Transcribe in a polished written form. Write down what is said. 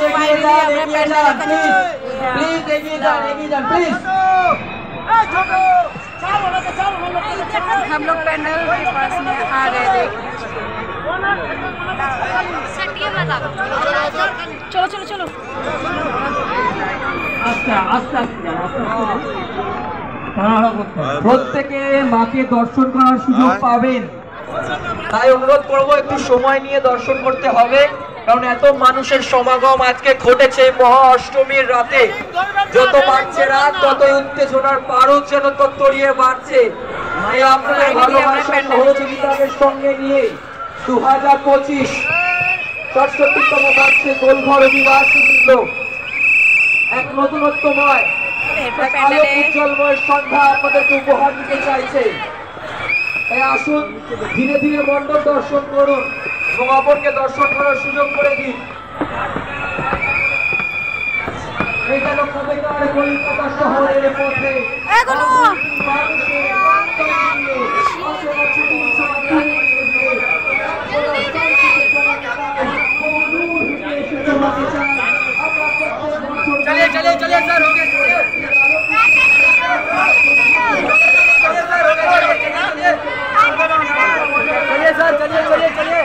এগিয়ে যান please please এগিয়ে যান प्लीज। हम लोग पैंडल के पास में आ गए देख। चलो चलो चलो প্রত্যেকে মাকে দর্শন করার সুযোগ পাবেন, তাই অনুরোধ করব একটু সময় নিয়ে দর্শন করতে হবে, কারণ এত মানুষের সমাগম আজকে ঘটেছে মহা অষ্টমীর রাতে। যত বাড়ছে রাত ততই উত্তেজনার পারদ যেন তত্তরিয়ে বাড়ছে। তাই আপনাদের ভালোবাসা সহযোগিতাকে সঙ্গে নিয়ে 2025 ৬৭তম বার্ষে গোলঘর অধিবাসী এক নতুনত্বময় এক আলো উজ্জ্বলময় সন্ধ্যা আপনাদেরকে উপহার দিতে চাইছে। তাই আসুন ধীরে ধীরে মণ্ডপ দর্শন করুন এবং অপরকে দর্শন করার সুযোগ করে দিন। এই যেন কবিতার কলিকাতা শহরের পথে चलिए चलिए चलिए सर हो गया चलिए सर चलिए चलिए चलिए